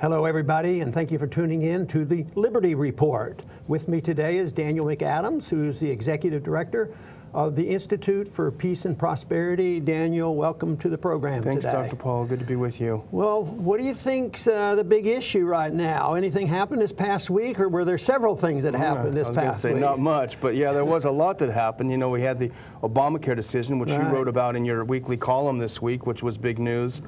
Hello, everybody, and thank you for tuning in to the Liberty Report. With me today is Daniel McAdams, who's the Executive Director of the Institute for Peace and Prosperity. Daniel, welcome to the program today. Thanks, Dr. Paul. Good to be with you. Well, what do you think's the big issue right now? Anything happened this past week, or were there several things that happened this past week? I was going to say not much, but yeah, there was a lot that happened. You know, we had the Obamacare decision, which you wrote about in your weekly column this week, which was big news.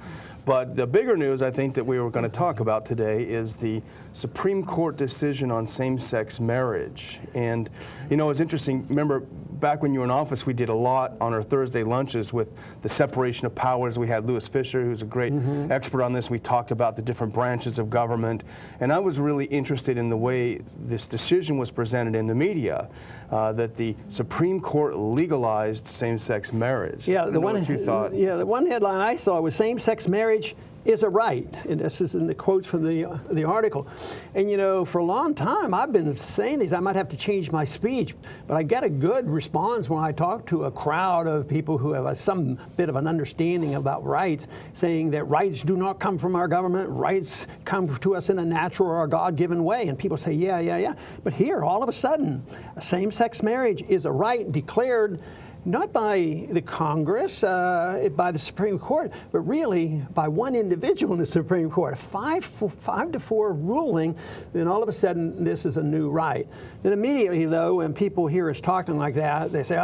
But the bigger news, I think, that we were going to talk about today is the Supreme Court decision on same-sex marriage. And, you know, it's interesting. Remember, back when you were in office, we did a lot on our Thursday lunches with the separation of powers. We had Louis Fisher, who's a great expert on this. We talked about the different branches of government. And I was really interested in the way this decision was presented in the media, that the Supreme Court legalized same-sex marriage. Yeah, the one headline I saw was same-sex marriage is a right, and this is in the quotes from the article. And you know, for a long time I've been saying these. I might have to change my speech, but I get a good response when I talk to a crowd of people who have some bit of an understanding about rights, saying that rights do not come from our government. Rights come to us in a natural or God-given way. And people say, yeah. But here, all of a sudden, same-sex marriage is a right declared not by the Congress, by the Supreme Court, but really by one individual in the Supreme Court. A 5-4 ruling, then all of a sudden this is a new right. Then immediately, though, when people hear us talking like that, they say,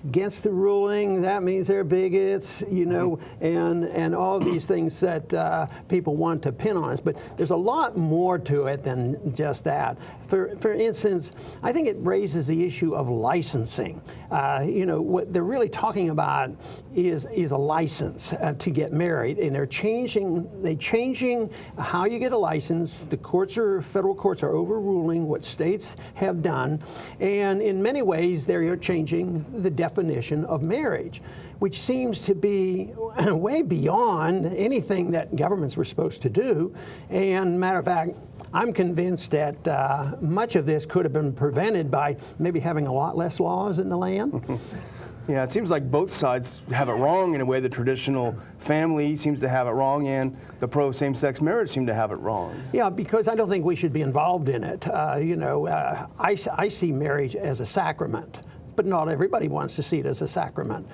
against the ruling, that means they're bigots, you know, and all these things that people want to pin on us. But there's a lot more to it than just that. For instance, I think it raises the issue of licensing. You know, what they're really talking about is a license to get married, and they're changing how you get a license. The federal courts are overruling what states have done, and in many ways they're changing the definition of marriage, which seems to be way beyond anything that governments were supposed to do. And matter of fact, I'm convinced that much of this could have been prevented by maybe having a lot less laws in the land. Yeah, it seems like both sides have it wrong in a way. The traditional family seems to have it wrong, and the pro-same-sex marriage seem to have it wrong. Yeah, because I don't think we should be involved in it. You know, I see marriage as a sacrament. But not everybody wants to see it as a sacrament.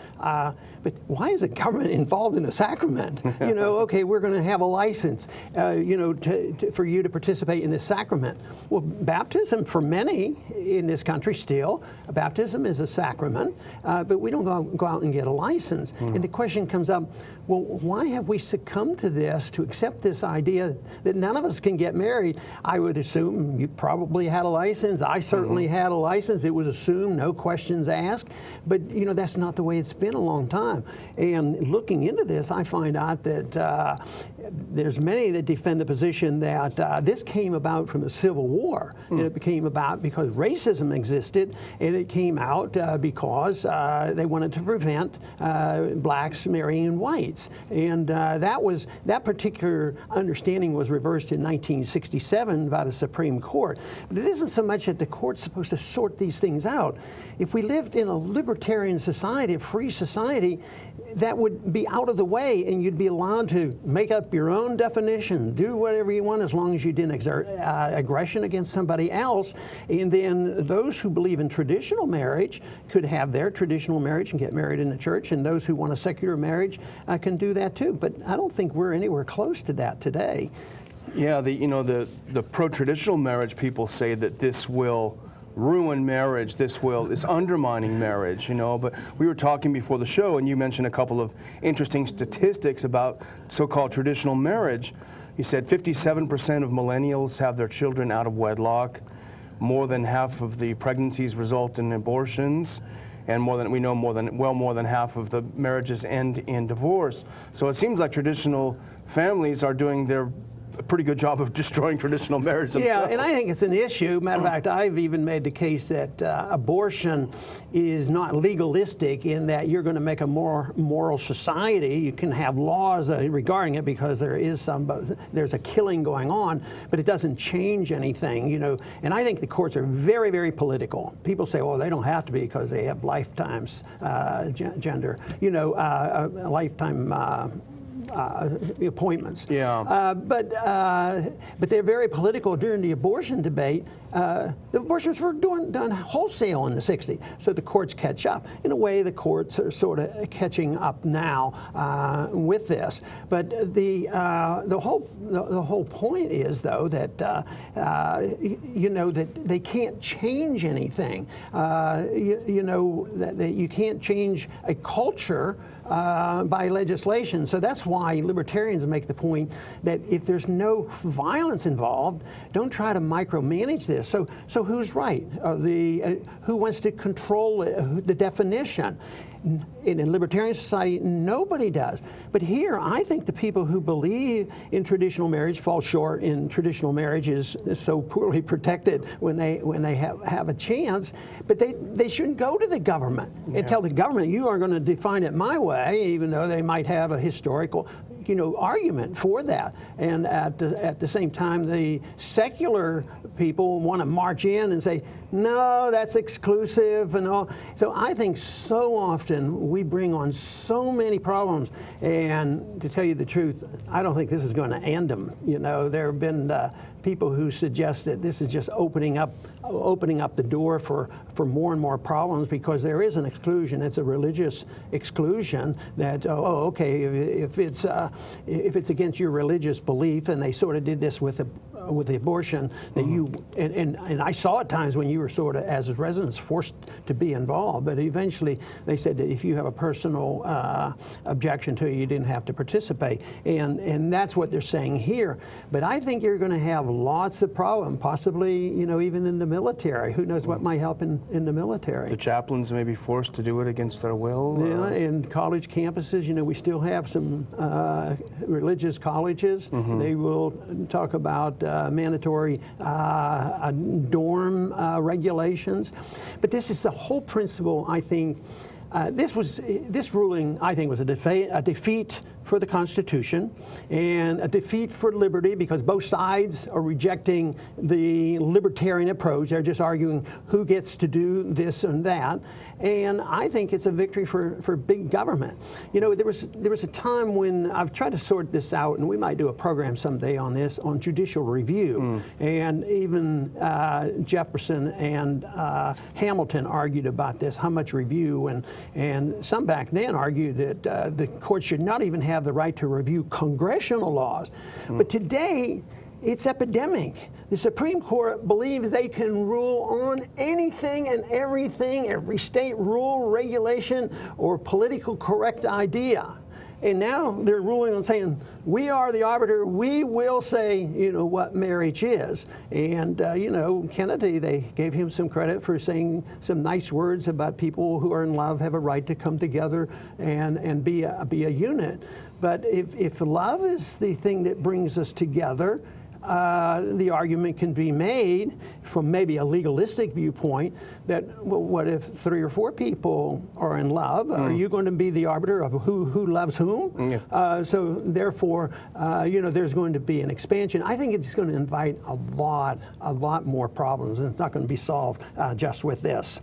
But why is the government involved in a sacrament? You know, okay, we're going to have a license, you know, for you to participate in this sacrament. Well, baptism for many in this country still, baptism is a sacrament, but we don't go out and get a license. And the question comes up, well, why have we succumbed to this, to accept this idea that none of us can get married? I would assume you probably had a license. I certainly had a license. It was assumed, no questions asked. But, you know, that's not the way it's been a long time. And looking into this, I find out that there's many that defend the position that this came about from the Civil War. And it came about because racism existed, and it came out because they wanted to prevent blacks marrying whites. And that particular understanding was reversed in 1967 by the Supreme Court. But it isn't so much that the court's supposed to sort these things out. If we lived in a libertarian society, a free society, that would be out of the way, and you'd be allowed to make up your own definition, do whatever you want, as long as you didn't exert aggression against somebody else. And then those who believe in traditional marriage could have their traditional marriage and get married in the church, and those who want a secular marriage can do that too. But I don't think we're anywhere close to that today. Yeah, the pro-traditional marriage people say that this will ruin marriage, this is undermining marriage, you know. But we were talking before the show, and you mentioned a couple of interesting statistics about so-called traditional marriage. You said 57% of millennials have their children out of wedlock. More than half of the pregnancies result in abortions, and more than half of the marriages end in divorce. So it seems like traditional families are doing a pretty good job of destroying traditional marriage themselves. Yeah, and I think it's an issue. Matter of fact, I've even made the case that abortion is not legalistic in that you're going to make a more moral society. You can have laws regarding it because there's a killing going on, but it doesn't change anything, you know. And I think the courts are very, very political. People say, well, they don't have to be because they have lifetimes gender, you know, lifetime appointments. Yeah. But they're very political during the abortion debate. The abortions were done wholesale in the 60s, so the courts catch up. In a way, the courts are sort of catching up now with this. But the whole point is, though, that that they can't change anything. That you can't change a culture by legislation. So that's why libertarians make the point that if there's no violence involved, don't try to micromanage this. So who's right? Who wants to control the definition? In a libertarian society, nobody does. But here, I think the people who believe in traditional marriage fall short. In traditional marriage is so poorly protected when they have a chance. But they shouldn't go to the government and tell the government, you are going to define it my way, even though they might have a historical argument for that. And at the same time, the secular people want to march in and say, no, that's exclusive and all. So I think so often we bring on so many problems, and to tell you the truth, I don't think this is going to end them. There have been people who suggest that this is just opening up the door for more and more problems, because there is an exclusion. It's a religious exclusion that okay, if it's against your religious belief, and they sort of did this with the abortion, that and I saw at times when you were sort of, as residents, forced to be involved, but eventually they said that if you have a personal objection to it, you didn't have to participate, and that's what they're saying here. But I think you're going to have lots of problems, possibly even in the military. Who knows what might happen in the military? The chaplains may be forced to do it against their will. Yeah, in college campuses, we still have some religious colleges. They will talk about mandatory dorm regulations. But this is the whole principle, I think. This ruling, I think, was a defeat for the Constitution and a defeat for liberty, because both sides are rejecting the libertarian approach. They're just arguing who gets to do this and that. And I think it's a victory for big government. There was a time when I've tried to sort this out, and we might do a program someday on this, on judicial review. And even Jefferson and Hamilton argued about this, how much review, and some back then argued that the court should not even have the right to review congressional laws. But today, it's epidemic. The Supreme Court believes they can rule on anything and everything, every state rule, regulation, or politically correct idea. And now they're ruling on saying, we are the arbiter, we will say, what marriage is. And, Kennedy, they gave him some credit for saying some nice words about people who are in love have a right to come together and be a unit. But if love is the thing that brings us together, the argument can be made from maybe a legalistic viewpoint that, well, what if 3 or 4 people are in love? Are you going to be the arbiter of who loves whom? Yeah. So therefore, there's going to be an expansion. I think it's going to invite a lot more problems, and it's not going to be solved just with this.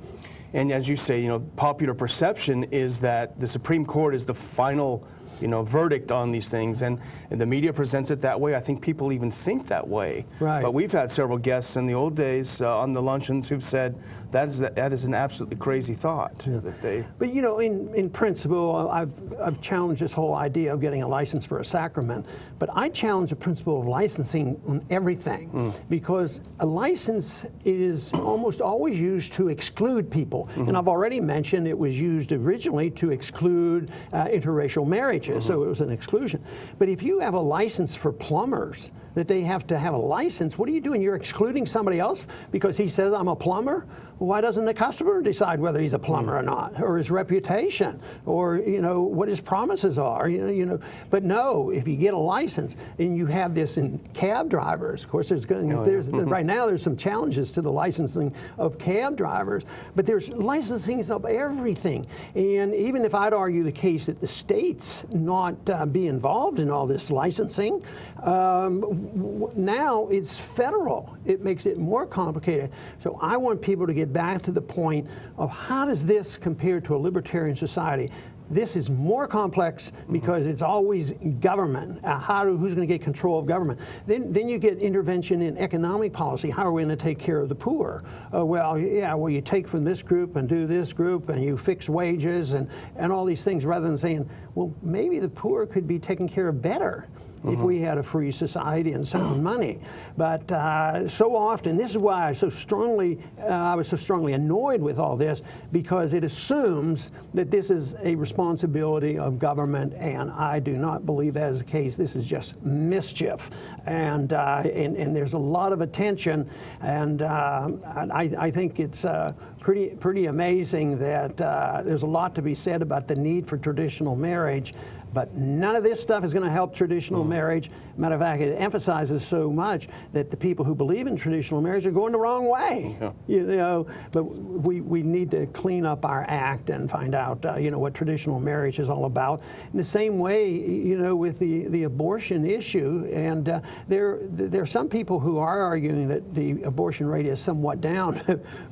And as you say, popular perception is that the Supreme Court is the final verdict on these things, and the media presents it that way. I think people even think that way. Right. But we've had several guests in the old days on the luncheons who've said that is an absolutely crazy thought. Yeah. But in principle, I've challenged this whole idea of getting a license for a sacrament. But I challenge the principle of licensing on everything, because a license is almost always used to exclude people. And I've already mentioned it was used originally to exclude interracial marriages, so it was an exclusion. But if you have a license for plumbers, that they have to have a license, what are you doing? You're excluding somebody else because he says, I'm a plumber? Why doesn't the customer decide whether he's a plumber or not, or his reputation, or what his promises are? But no, if you get a license, and you have this in cab drivers, of course, right now there's some challenges to the licensing of cab drivers, but there's licensing of everything. And even if I'd argue the case that the states not be involved in all this licensing, now it's federal. It makes it more complicated. So I want people to get back to the point of how does this compare to a libertarian society? This is more complex because it's always government. Who's going to get control of government? Then you get intervention in economic policy. How are we going to take care of the poor? Well, you take from this group and do this group, and you fix wages and all these things, rather than saying, well, maybe the poor could be taken care of better if we had a free society and sound money. But so often, this is why I was so strongly annoyed with all this, because it assumes that this is a responsibility of government, and I do not believe that is the case. This is just mischief, and there's a lot of attention, and I think it's pretty amazing that there's a lot to be said about the need for traditional marriage. But none of this stuff is going to help traditional marriage. Matter of fact, it emphasizes so much that the people who believe in traditional marriage are going the wrong way. Yeah. But we need to clean up our act and find out, what traditional marriage is all about. In the same way, with the abortion issue, and there are some people who are arguing that the abortion rate is somewhat down.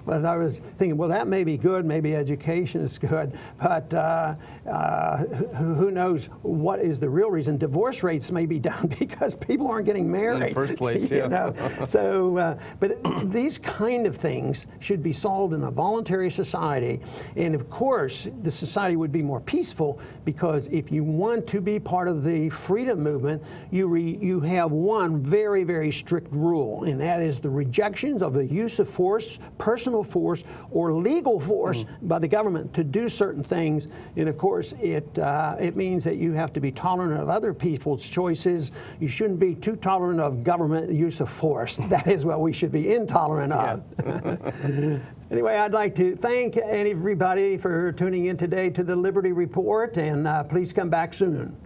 But I was thinking, well, that may be good. Maybe education is good. But who knows what is the real reason? Divorce rates may be down because people aren't getting married. In the first place, yeah. So, but these kind of things should be solved in a voluntary society. And of course, the society would be more peaceful, because if you want to be part of the freedom movement, you have one very, very strict rule, and that is the rejections of the use of force, personal force, or legal force by the government to do certain things. And of course, it means that you have to be tolerant of other people's choices. You shouldn't be too tolerant of government use of force. That is what we should be intolerant of. Yeah. Anyway, I'd like to thank everybody for tuning in today to the Liberty Report, and please come back soon.